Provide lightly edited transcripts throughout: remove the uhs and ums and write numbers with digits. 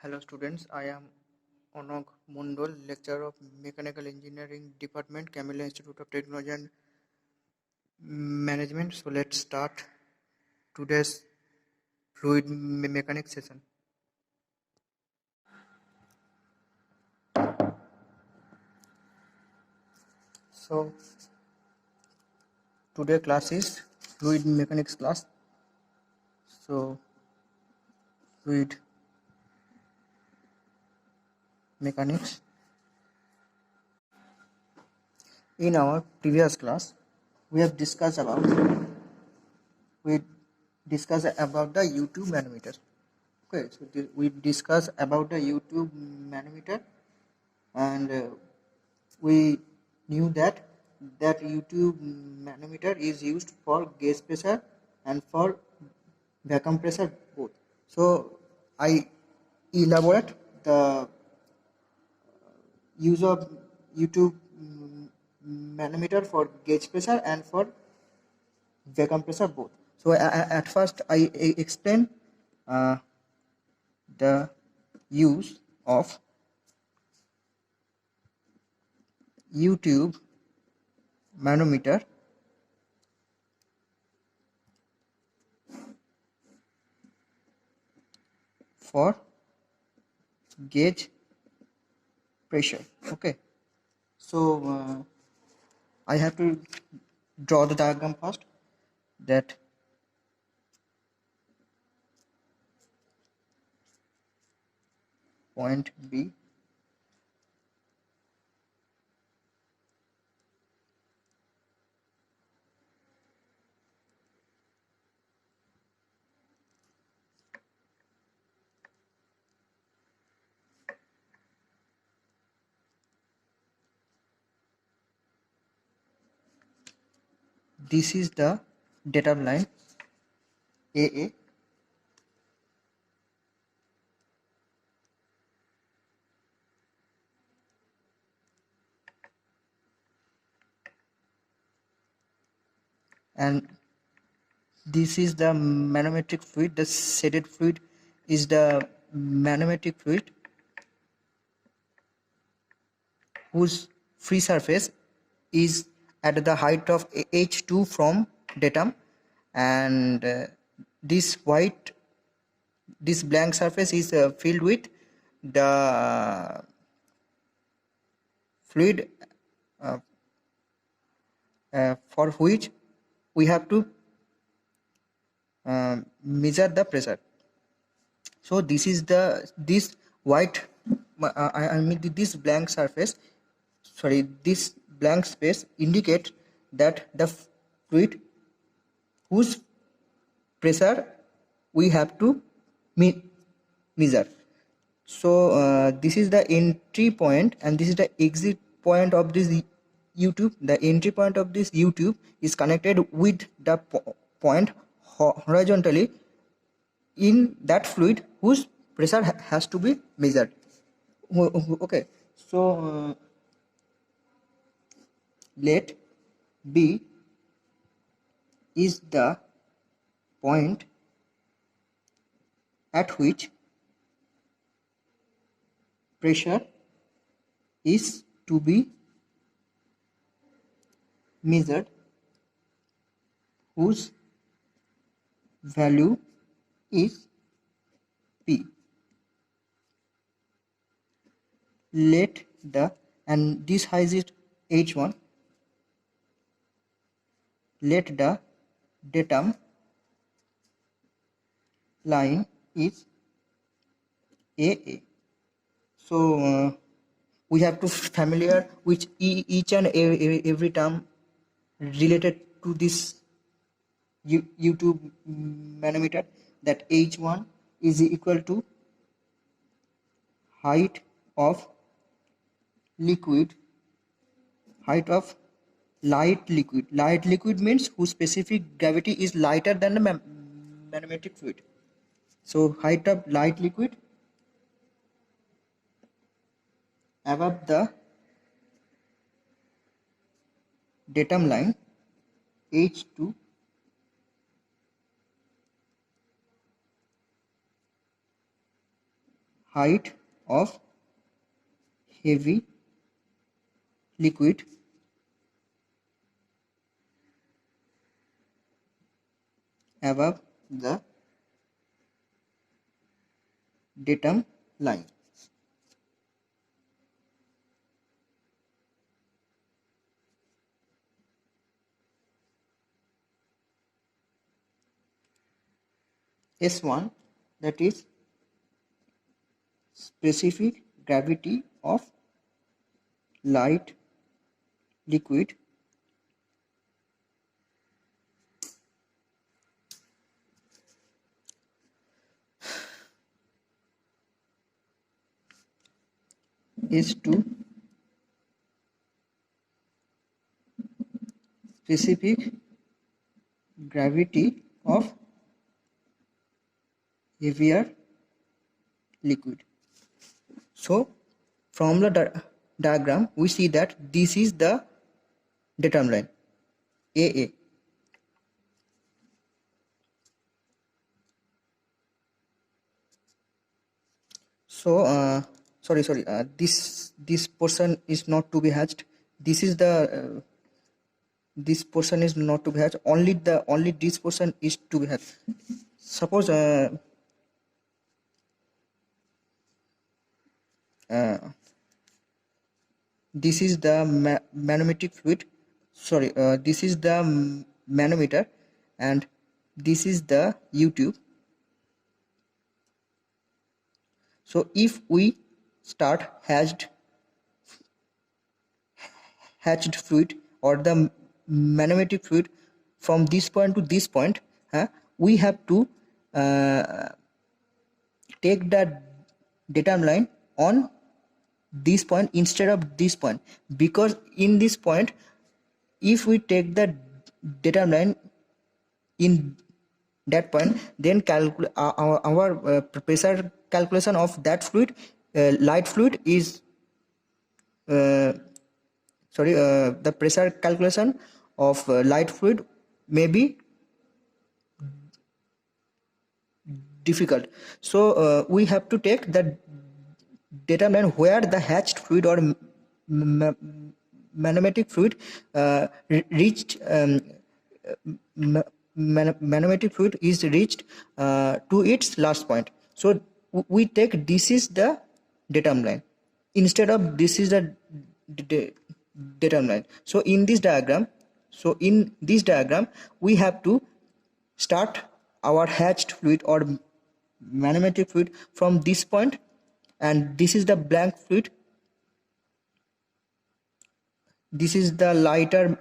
Hello students, I am Onok Mundol, lecturer of Mechanical Engineering Department, Camilla Institute of Technology and Management. So let's start today's fluid mechanics session. So today class is fluid mechanics class. So fluid mechanics. In our previous class, we have discussed about we discussed about the U2 manometer. Okay, so we discussed about the U2 manometer, and we knew that U2 manometer is used for gauge pressure and for vacuum pressure both. So I elaborate the use of U2 manometer for gauge pressure and for vacuum pressure both. So at first I explain uh, the use of U-tube manometer for gauge pressure. Okay, so I have to draw the diagram first. That point B, this is the data line AA, and this is the manometric fluid. The shaded fluid is the manometric fluid whose free surface is at the height of H2 from datum, and this blank surface is filled with the fluid uh, for which we have to measure the pressure. So this white I mean this blank surface, sorry, this blank space indicate that the fluid whose pressure we have to measure. So this is the entry point and this is the exit point of this U-tube. The entry point of this U-tube is connected with the point horizontally in that fluid whose pressure has to be measured. Okay, so let B is the point at which pressure is to be measured, whose value is P. Let the, and this height is H1, let the datum line is AA. So we have to familiar with each and every term related to this U2 manometer. That H1 is equal to height of liquid, height of light liquid. Light liquid means whose specific gravity is lighter than the manometric fluid. So height of light liquid above the datum line H2 height of heavy liquid above the datum line. S1, that is specific gravity of light liquid S2, specific gravity of heavier liquid. So from the diagram we see that this is the datum line AA. So sorry, this portion is not to be hatched. This is the this portion is not to be hatched. Only this portion is to be hatched. Suppose this is the manometric fluid. Sorry, this is the manometer, and this is the U tube. So if we start hatched fluid or the manometric fluid from this point to this point, we have to take the datum line on this point instead of this point, because in this point if we take the datum line in that point, then our pressure calculation of that fluid, light fluid is the pressure calculation of light fluid may be difficult. So we have to take the datum line where the hatched fluid or manometric fluid reached manometric fluid is reached to its last point. So we take this is the datum line instead of this is the datum line. So in this diagram, we have to start our hatched fluid or manometric fluid from this point, and this is the blank fluid. This is the lighter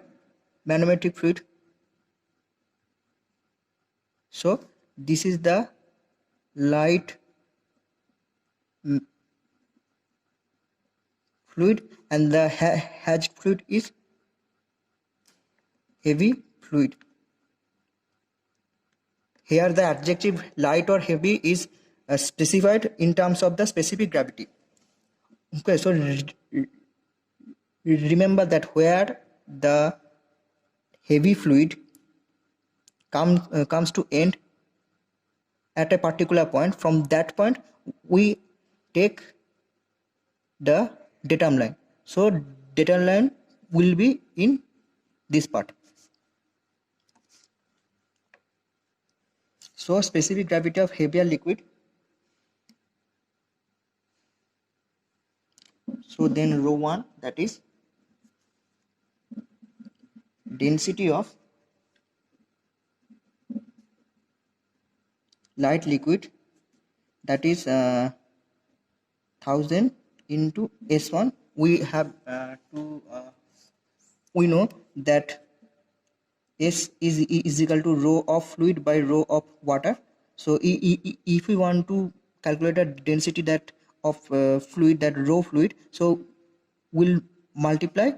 manometric fluid. So this is the light fluid, and the hatched fluid is heavy fluid. Here the adjective light or heavy is specified in terms of the specific gravity. Okay, so remember that where the heavy fluid comes to end at a particular point, from that point we take the datum line. So datum line will be in this part. So specific gravity of heavier liquid. So then rho 1, that is density of light liquid, that is 1000 into S1. We have we know that S is equal to rho of fluid by rho of water. So if we want to calculate the density that of fluid, that rho fluid, so we'll multiply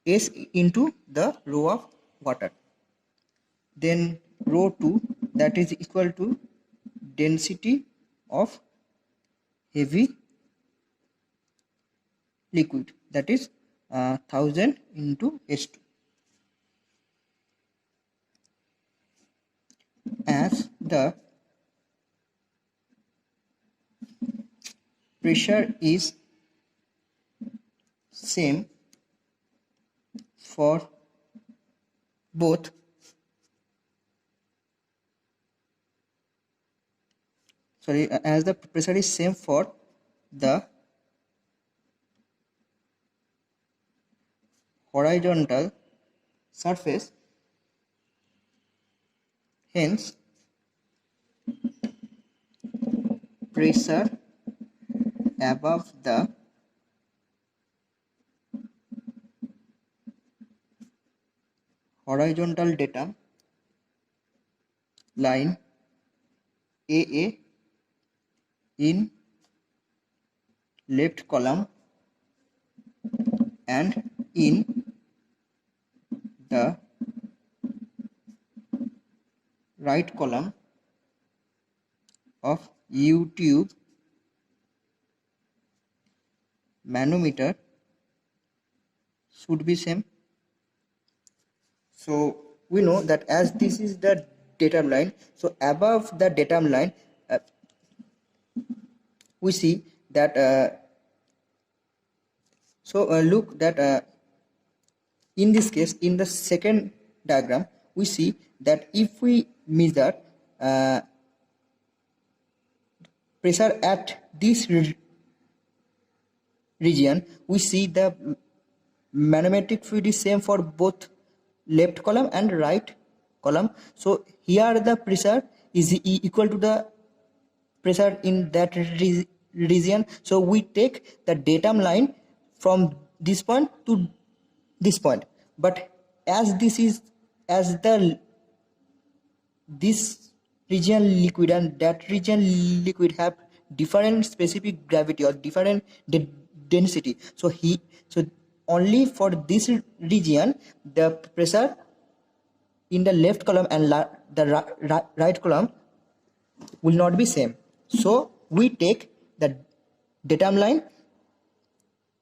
S into the rho of water. Then rho 2, that is equal to density of heavy liquid, that is 1000 into S2. As the pressure is same for both as the pressure is same for the horizontal surface, hence pressure above the horizontal datum line AA in left column and in the right column of U tube manometer should be same. So we know that as this is the datum line, so above the datum line we see that look that in this case, in the second diagram, we see that if we measure pressure at this region, we see the manometric fluid is same for both left column and right column. So here the pressure is equal to the pressure in that region. So we take the datum line from this point to this point, but as this region liquid and that region liquid have different specific gravity or different density, so only for this region the pressure in the left column and the right column will not be same. So we take the datum line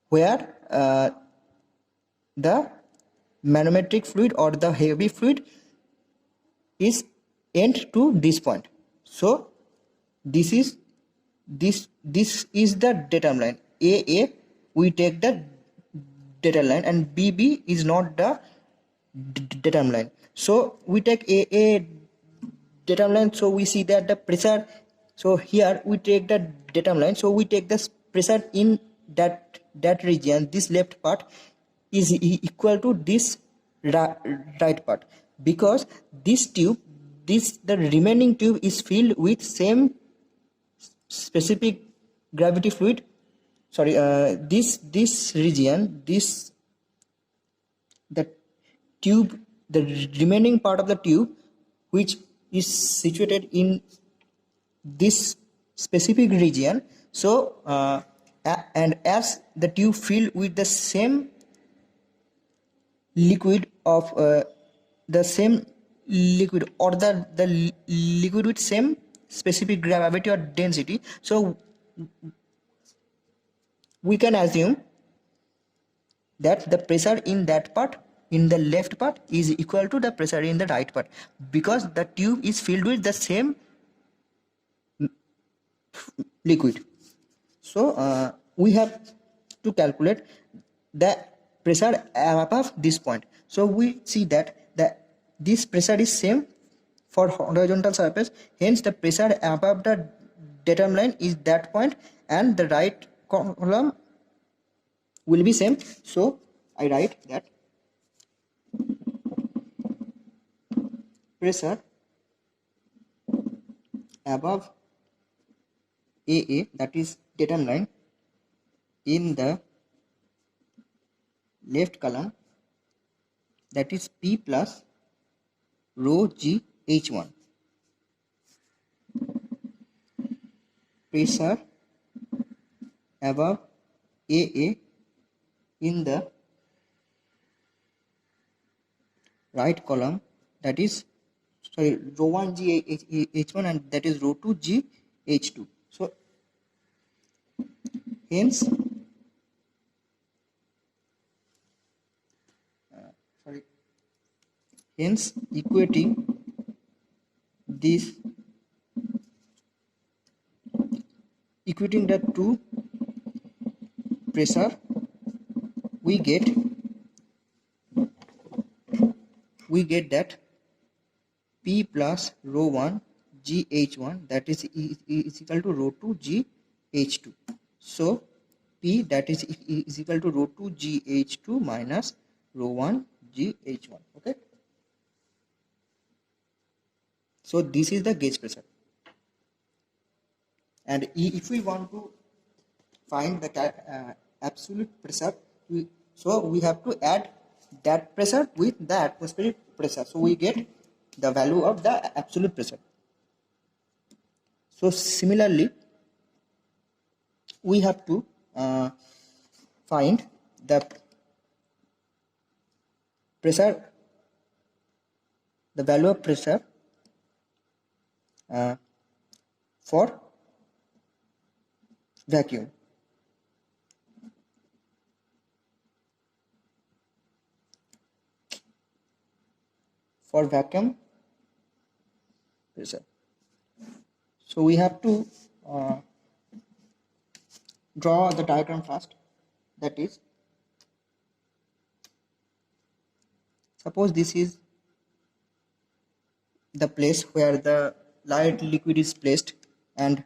where the manometric fluid or the heavy fluid is end to this point. So this is the datum line. AA we take the datum line and BB is not the datum line. So we take AA datum line, so we see that the pressure, so here we take the datum line, so we take the pressure in that region, this left part is equal to this right part, because this tube, the remaining tube is filled with same specific gravity fluid. Sorry, this region, the tube, the remaining part of the tube which is situated in this specific region. So and as the tube filled with the same liquid of the same liquid or the liquid with same specific gravity or density, so we can assume that the pressure in that part, in the left part, is equal to the pressure in the right part, because the tube is filled with the same liquid. So we have to calculate the pressure above this point. So we see that this pressure is same for horizontal surface, hence the pressure above the datum line is that point and the right column will be same. So I write that pressure above AA, that is datum line, in the left column, that is P plus rho G H1. Pressure above AA in the right column, that is rho 1 G H1 and that is rho 2 G H2. So hence equating the two pressure, we get that P plus rho 1 GH1, that is equal to rho 2 GH2. So P, that is equal to rho 2 GH2 minus rho 1 GH1. Okay. So this is the gauge pressure. And if we want to find the absolute pressure, so we have to add that pressure with the atmospheric pressure. So we get the value of the absolute pressure. So similarly, we have to find the pressure, the value of pressure for vacuum. For vacuum pressure. So we have to draw the diagram first. That is, suppose this is the place where the light liquid is placed, and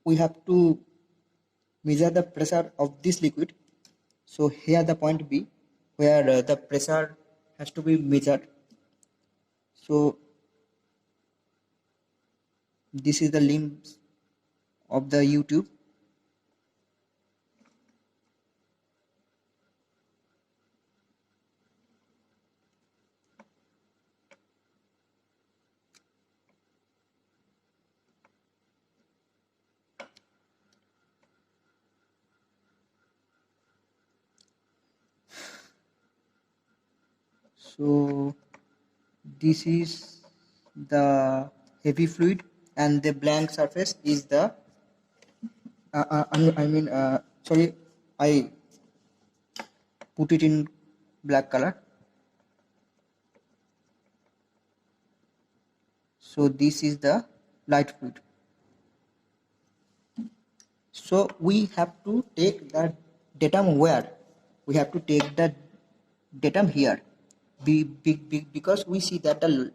we have to measure the pressure of this liquid. So here the point B where the pressure has to be measured. So this is the limbs of the U-tube. So this is the heavy fluid, and the blank surface is the sorry, I put it in black color. So this is the light fluid. So we have to take the datum where? We have to take the datum here. Because we see that the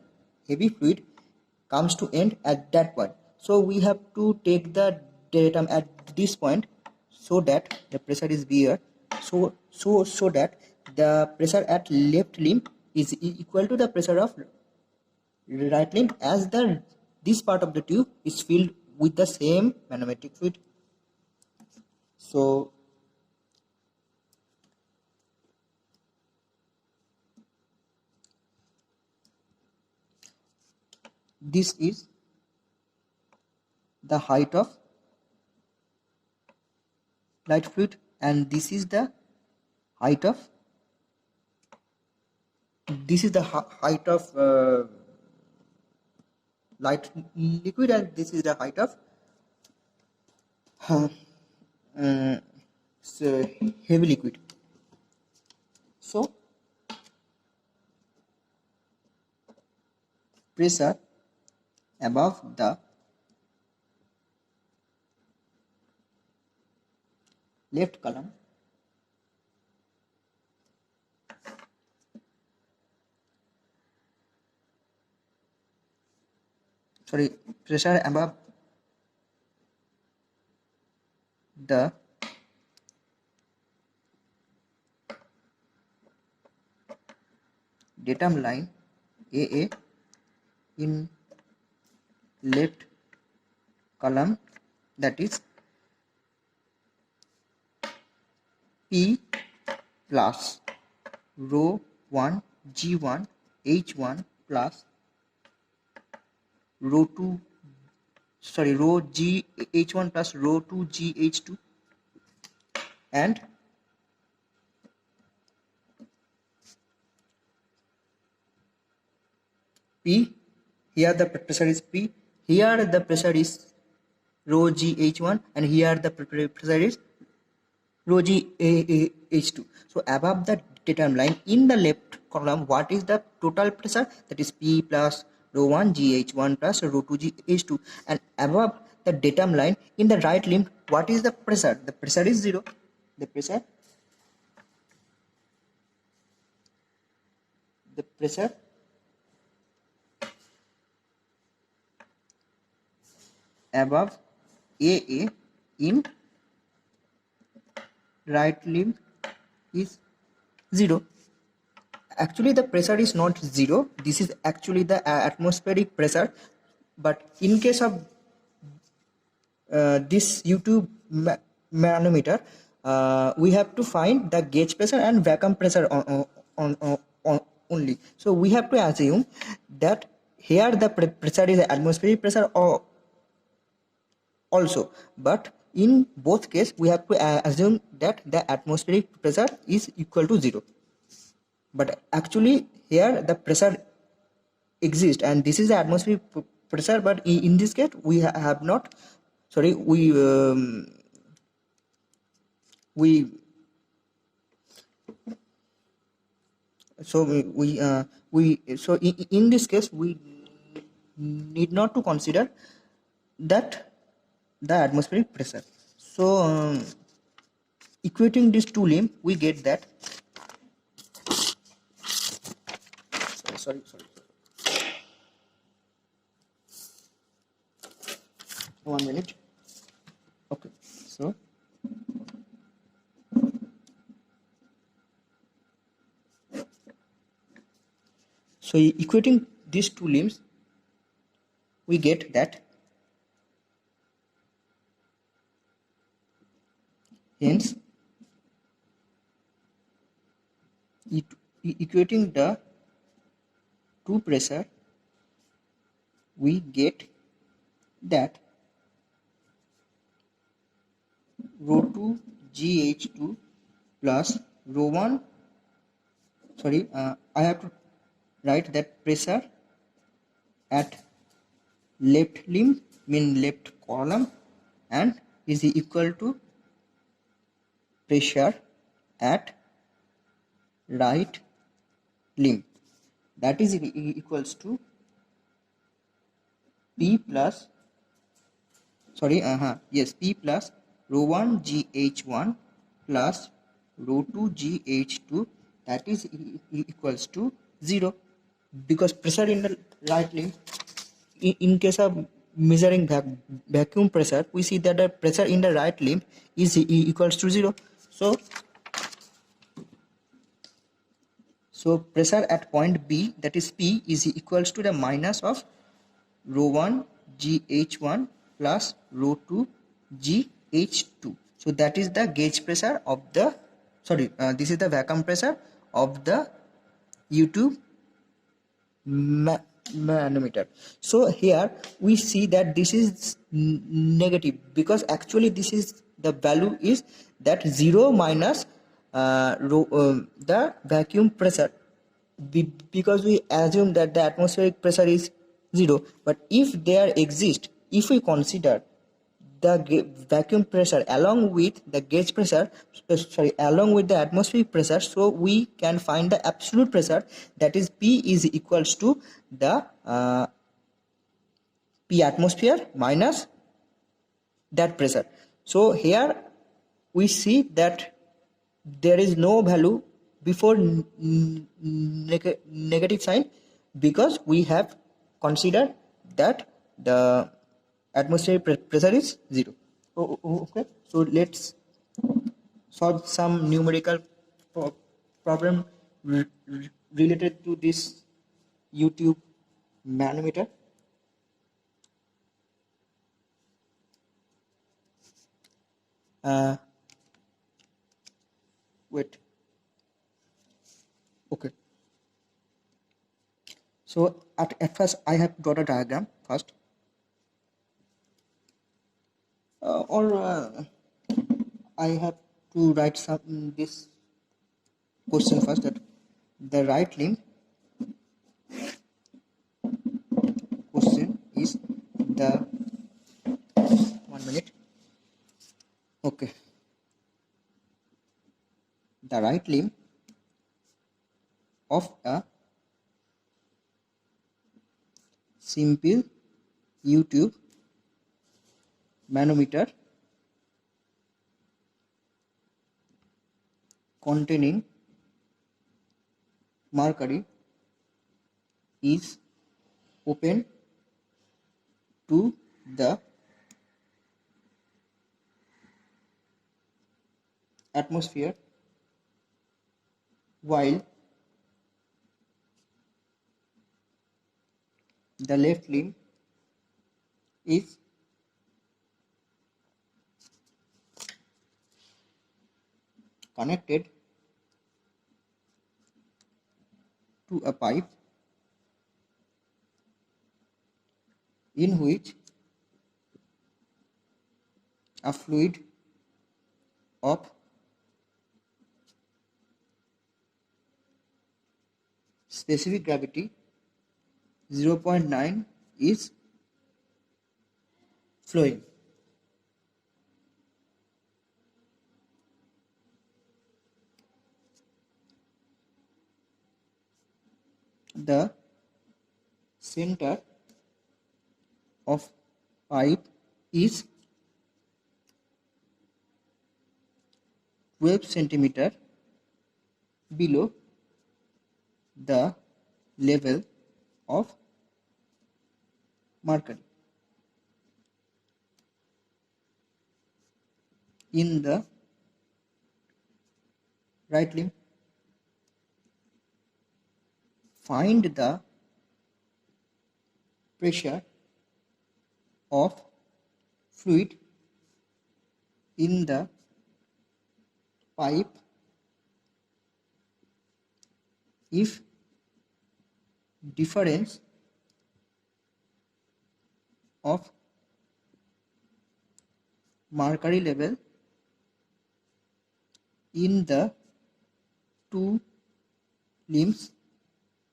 heavy fluid comes to end at that point. So we have to take the datum at this point, so that the pressure is here. So that the pressure at left limb is equal to the pressure of right limb, as this part of the tube is filled with the same manometric fluid. So this is the height of light fluid, and this is the height of height of light liquid, and this is the height of heavy liquid. So pressure above the left column pressure above the datum line AA in left column, that is P plus rho 1 G1 H1 plus rho G H1 plus rho 2 GH2, and P, here the pressure is P, here the pressure is rho GH1, and here the pressure is rho GH2. So above the datum line in the left column, what is the total pressure? That is P plus rho 1 GH1 plus rho 2 GH2, and above the datum line in the right limb, what is the pressure? The pressure is 0. The pressure above AA in right limb is 0. Actually the pressure is not 0, this is actually the atmospheric pressure, but in case of this U2 manometer, we have to find the gauge pressure and vacuum pressure on only. So we have to assume that here the pressure is atmospheric pressure or also, but in both case we have to assume that the atmospheric pressure is equal to 0. But actually here the pressure exists and this is the atmospheric pressure, but in this case we have not, sorry, we so so in this case we need not to consider that the atmospheric pressure. So equating these two limb, we get that, sorry, 1 minute. Okay, so equating these two limbs, we get that hence equating the two pressure, we get that rho 2 GH2 plus rho 1, sorry, I have to write that pressure at left limb, mean left column, and is equal to pressure at right limb, that is equals to P plus, sorry, yes, P plus rho 1 GH1 plus rho 2 GH2, that is equals to 0, because pressure in the right limb, in case of measuring vacuum pressure, we see that the pressure in the right limb is equals to 0. So pressure at point B, that is P, is equals to the minus of rho 1 GH1 plus rho 2 GH2. So that is the gauge pressure of the, sorry, this is the vacuum pressure of the U2 manometer. So here we see that this is negative, because actually this is the value is that 0 minus the vacuum pressure, because we assume that the atmospheric pressure is 0. But if there exists, if we consider the vacuum pressure along with the gauge pressure, along with the atmospheric pressure, so we can find the absolute pressure, that is P is equals to the P atmosphere minus that pressure. So here we see that there is no value before negative sign, because we have considered that the atmospheric pressure is 0. Okay, so let's solve some numerical problem related to this U2 manometer. Wait, okay, so at first I have to draw a diagram first, or I have to write some this question first, that the right limb question is the 1 minute. Okay, the right limb of a simple U-tube manometer containing mercury is open to the atmosphere, while the left limb is connected to a pipe in which a fluid of specific gravity 0.9 is flowing. The center of pipe is 12 centimeter below the level of mercury. In the right limb, find the pressure of fluid in the pipe if difference of mercury level in the two limbs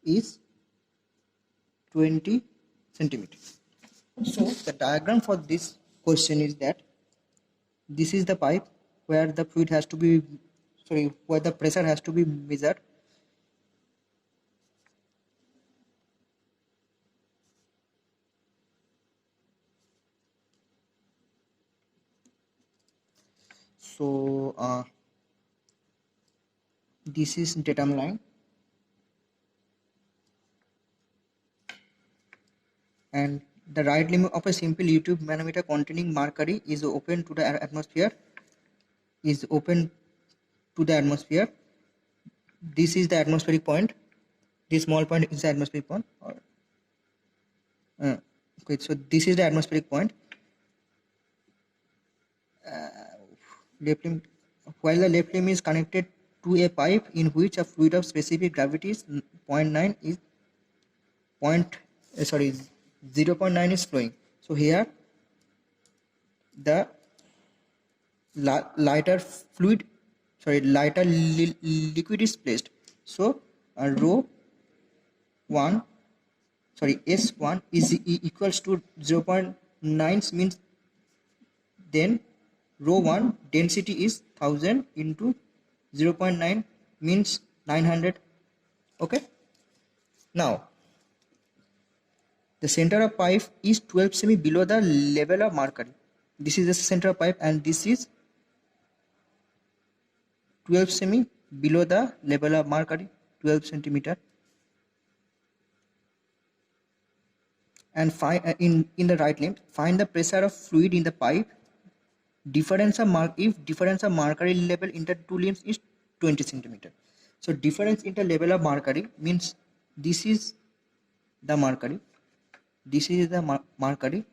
is 20 centimeters. So the diagram for this question is that this is the pipe where the fluid has to be, where the pressure has to be measured. So this is datum line, and the right limb of a simple YouTube manometer containing mercury is open to the atmosphere. This is the atmospheric point. This small point is the atmospheric point. Okay, so this is the atmospheric point. Left limb, while the left limb is connected to a pipe in which a fluid of specific gravity is 0.9 is 0.9 is flowing. So here the lighter liquid is placed. So S1 is equals to 0.9 means then rho 1 density is 1000 into 0.9 means 900. Okay, now the center of pipe is 12 semi below the level of mercury. This is the center of pipe and this is 12 semi below the level of mercury, 12 centimeter. And in the right limb, find the pressure of fluid in the pipe. Difference of mercury level in the two limbs is 20 centimeter. So difference in the level of mercury means this is the mercury, this is the mercury.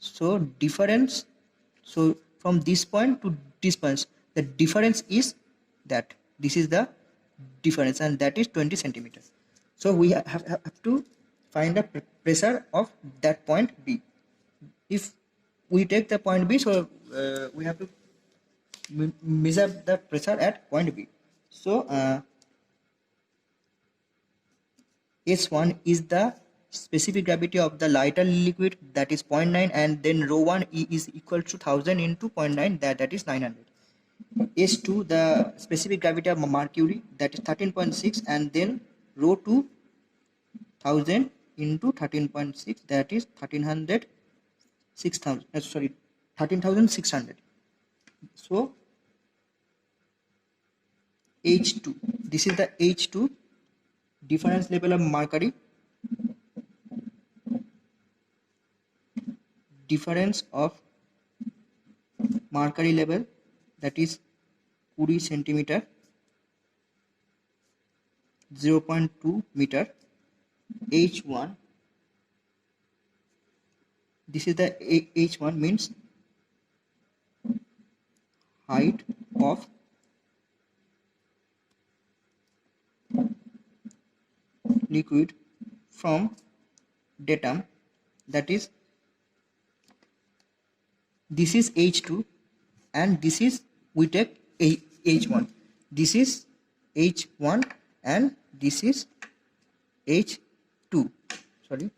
So difference, so from this point to this point, the difference is that this is the difference, and that is 20 centimeters. So we have to find the pressure of that point B. If we take the point B, so we have to measure the pressure at point B. So S1 is the specific gravity of the lighter liquid, that is 0.9, and then rho 1 is equal to 1000 into 0.9, that is 900. S2 the specific gravity of mercury, that is 13.6, and then rho 2 1000 into 13.6, that is 1300 6000 13,600. So H2, this is the H2 difference level of mercury, difference of mercury level, that is 20 centimeter, 0.2 meter. H1, this is the H1 means height of liquid from datum, that is, this is H2 and this is, we take H1, this is H1 and this is H2, sorry,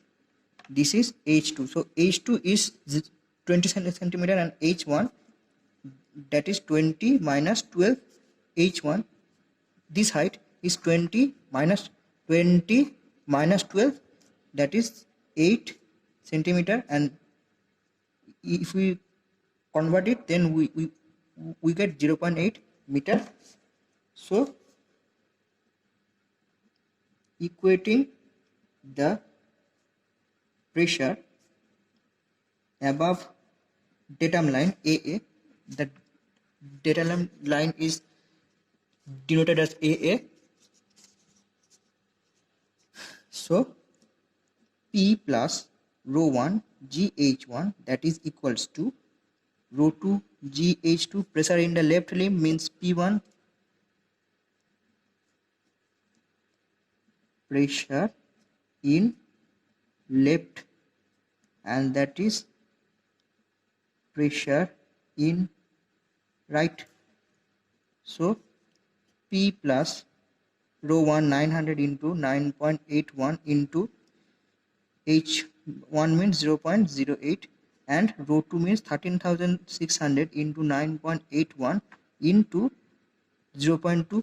this is H2. So H2 is 20 centimeter and H1, that is 20 minus 12 H1, this height is 20 minus 12, that is 8 centimeter, and if we convert it, then we get 0.8 meter. So equating the pressure above datum line AA, the datum line is denoted as AA. So P plus rho 1 GH1, that is equals to rho 2 GH2, pressure in the left limb means P1, pressure in left, and that is pressure in right. So P plus rho 1 900 into 9.81 into H1 means 0.08 and rho 2 means 13,600 into 9.81 into 0.2.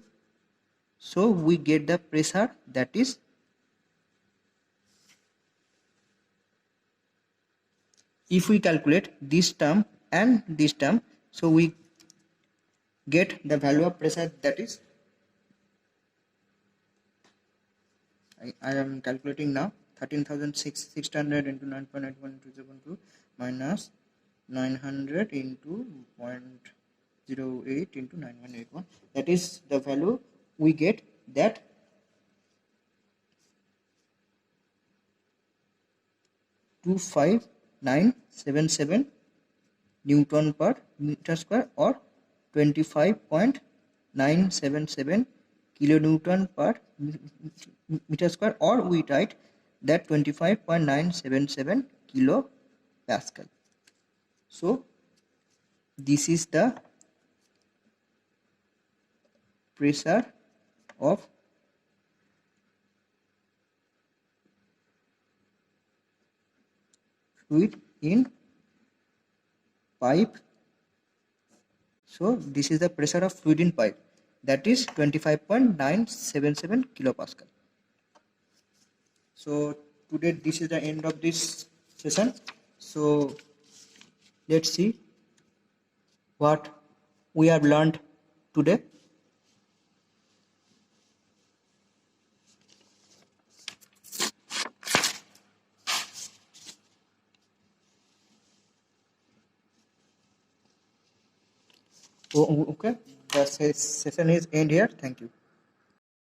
So we get the pressure, that is if we calculate this term and this term, so we get the value of pressure, that is, I am calculating now, 13,600 into 9.81 into 0.2 minus 900 into 0.08 into 9.81, that is the value we get, that 25977 Newton per meter square or 25.977 kilonewton per meter square, or we write that 25.977 kilo Pascal. So this is the pressure of fluid in pipe. So this is the pressure of fluid in pipe, that is 25.977 kilopascal. So today this is the end of this session. So let's see what we have learned today. Okay, the session is end here. Thank you.